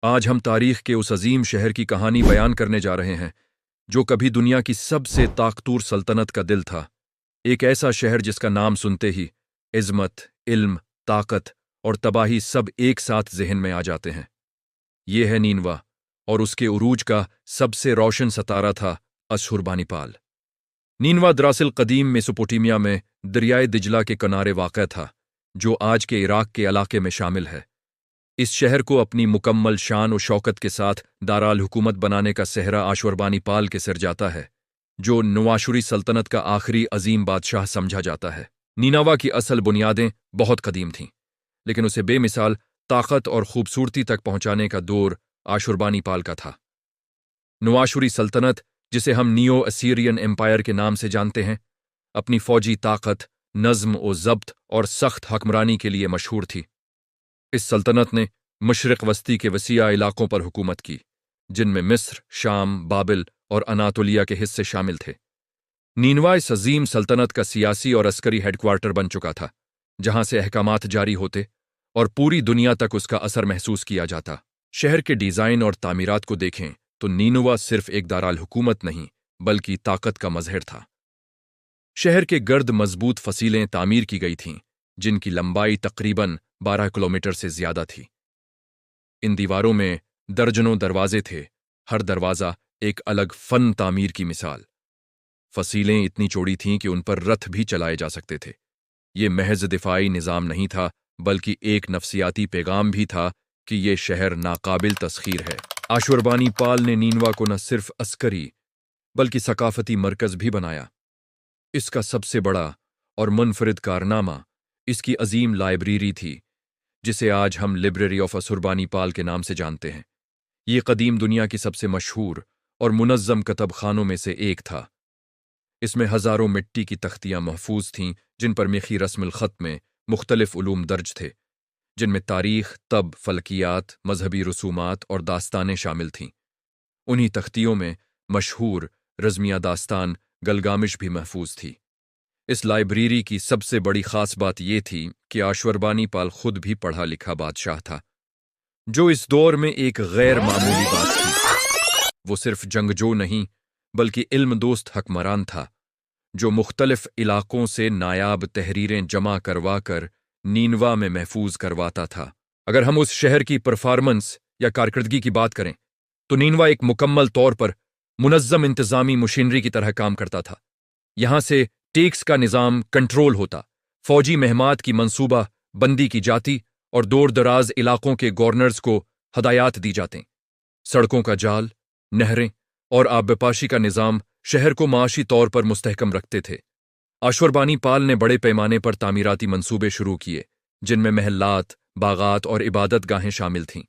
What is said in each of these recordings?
آج ہم تاریخ کے اس عظیم شہر کی کہانی بیان کرنے جا رہے ہیں جو کبھی دنیا کی سب سے طاقتور سلطنت کا دل تھا۔ ایک ایسا شہر جس کا نام سنتے ہی عظمت، علم، طاقت اور تباہی سب ایک ساتھ ذہن میں آ جاتے ہیں۔ یہ ہے نینوا، اور اس کے عروج کا سب سے روشن ستارہ تھا اشوربانیپال۔ نینوا دراصل قدیم میسوپوٹیمیا میں دریائے دجلہ کے کنارے واقع تھا، جو آج کے عراق کے علاقے میں شامل ہے۔ اس شہر کو اپنی مکمل شان و شوکت کے ساتھ دارالحکومت بنانے کا سہرا اشوربانیپال کے سر جاتا ہے، جو نواشری سلطنت کا آخری عظیم بادشاہ سمجھا جاتا ہے۔ نینوا کی اصل بنیادیں بہت قدیم تھیں، لیکن اسے بے مثال طاقت اور خوبصورتی تک پہنچانے کا دور اشوربانیپال کا تھا۔ نواشری سلطنت، جسے ہم نیو اسیرین امپائر کے نام سے جانتے ہیں، اپنی فوجی طاقت، نظم و ضبط اور سخت حکمرانی کے لیے مشہور تھی۔ اس سلطنت نے مشرق وسطی کے وسیع علاقوں پر حکومت کی، جن میں مصر، شام، بابل اور اناطولیہ کے حصے شامل تھے۔ نینوا اس عظیم سلطنت کا سیاسی اور عسکری ہیڈ کوارٹر بن چکا تھا، جہاں سے احکامات جاری ہوتے اور پوری دنیا تک اس کا اثر محسوس کیا جاتا۔ شہر کے ڈیزائن اور تعمیرات کو دیکھیں تو نینوا صرف ایک دارالحکومت نہیں بلکہ طاقت کا مظہر تھا۔ شہر کے گرد مضبوط فصیلیں تعمیر کی گئی تھیں، جن کی لمبائی تقریباً 12 کلومیٹر سے زیادہ تھی۔ ان دیواروں میں درجنوں دروازے تھے، ہر دروازہ ایک الگ فن تعمیر کی مثال۔ فصیلیں اتنی چوڑی تھیں کہ ان پر رتھ بھی چلائے جا سکتے تھے۔ یہ محض دفاعی نظام نہیں تھا، بلکہ ایک نفسیاتی پیغام بھی تھا کہ یہ شہر ناقابل تسخیر ہے۔ اشوربانیپال نے نینوا کو نہ صرف عسکری بلکہ ثقافتی مرکز بھی بنایا۔ اس کا سب سے بڑا اور منفرد کارنامہ اس کی عظیم لائبریری تھی، جسے آج ہم لائبریری آف اشوربانیپال کے نام سے جانتے ہیں۔ یہ قدیم دنیا کی سب سے مشہور اور منظم کتب خانوں میں سے ایک تھا۔ اس میں ہزاروں مٹی کی تختیاں محفوظ تھیں، جن پر میخی رسم الخط میں مختلف علوم درج تھے، جن میں تاریخ، طب، فلکیات، مذہبی رسومات اور داستانیں شامل تھیں۔ انہی تختیوں میں مشہور رزمیہ داستان گلگامش بھی محفوظ تھی۔ اس لائبریری کی سب سے بڑی خاص بات یہ تھی کہ اشوربانیپال خود بھی پڑھا لکھا بادشاہ تھا، جو اس دور میں ایک غیر معمولی بات تھی۔ وہ صرف جنگجو نہیں بلکہ علم دوست حکمران تھا، جو مختلف علاقوں سے نایاب تحریریں جمع کروا کر نینوا میں محفوظ کرواتا تھا۔ اگر ہم اس شہر کی پرفارمنس یا کارکردگی کی بات کریں تو نینوا ایک مکمل طور پر منظم انتظامی مشینری کی طرح کام کرتا تھا۔ یہاں سے ٹیکس کا نظام کنٹرول ہوتا، فوجی مہمات کی منصوبہ بندی کی جاتی اور دور دراز علاقوں کے گورنرز کو ہدایات دی جاتیں۔ سڑکوں کا جال، نہریں اور آبپاشی کا نظام شہر کو معاشی طور پر مستحکم رکھتے تھے۔ اشوربانیپال نے بڑے پیمانے پر تعمیراتی منصوبے شروع کیے، جن میں محلات، باغات اور عبادت گاہیں شامل تھیں۔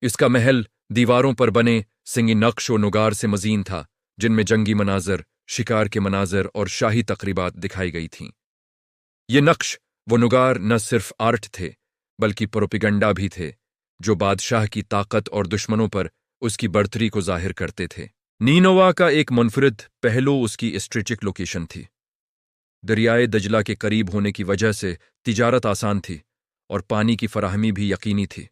اس کا محل دیواروں پر بنے سنگی نقش و نگار سے مزین تھا، جن میں جنگی مناظر، شکار کے مناظر اور شاہی تقریبات دکھائی گئی تھیں۔ یہ نقش و نگار نہ صرف آرٹ تھے بلکہ پروپیگنڈا بھی تھے، جو بادشاہ کی طاقت اور دشمنوں پر اس کی برتری کو ظاہر کرتے تھے۔ نینوا کا ایک منفرد پہلو اس کی اسٹریٹجک لوکیشن تھی۔ دریائے دجلہ کے قریب ہونے کی وجہ سے تجارت آسان تھی اور پانی کی فراہمی بھی یقینی تھی۔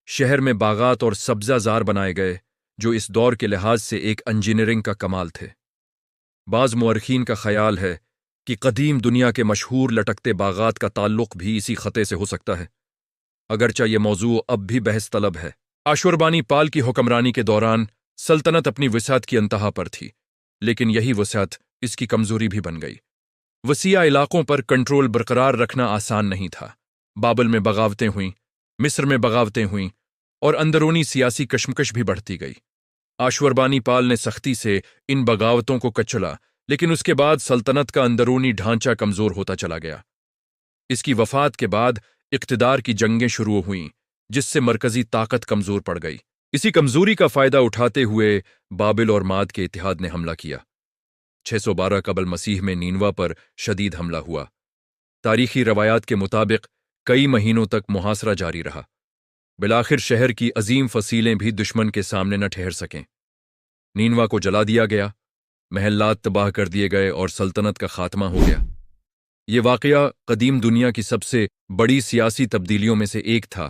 شہر میں باغات اور سبزہ زار بنائے گئے، جو اس دور کے لحاظ سے ایک انجینئرنگ کا کمال تھے۔ بعض مورخین کا خیال ہے کہ قدیم دنیا کے مشہور لٹکتے باغات کا تعلق بھی اسی خطے سے ہو سکتا ہے، اگرچہ یہ موضوع اب بھی بحث طلب ہے۔ اشوربانیپال کی حکمرانی کے دوران سلطنت اپنی وسعت کی انتہا پر تھی، لیکن یہی وسعت اس کی کمزوری بھی بن گئی۔ وسیع علاقوں پر کنٹرول برقرار رکھنا آسان نہیں تھا۔ بابل میں بغاوتیں ہوئیں، مصر میں بغاوتیں ہوئیں اور اندرونی سیاسی کشمکش بھی بڑھتی گئی۔ اشوربانیپال نے سختی سے ان بغاوتوں کو کچلا، لیکن اس کے بعد سلطنت کا اندرونی ڈھانچہ کمزور ہوتا چلا گیا۔ اس کی وفات کے بعد اقتدار کی جنگیں شروع ہوئیں، جس سے مرکزی طاقت کمزور پڑ گئی۔ اسی کمزوری کا فائدہ اٹھاتے ہوئے بابل اور ماد کے اتحاد نے حملہ کیا۔ 612 قبل مسیح میں نینوا پر شدید حملہ ہوا۔ تاریخی روایات کے مطابق کئی مہینوں تک محاصرہ جاری رہا۔ بالآخر شہر کی عظیم فصیلیں بھی دشمن کے سامنے نہ ٹھہر سکیں۔ نینوا کو جلا دیا گیا، محلات تباہ کر دیے گئے اور سلطنت کا خاتمہ ہو گیا۔ یہ واقعہ قدیم دنیا کی سب سے بڑی سیاسی تبدیلیوں میں سے ایک تھا،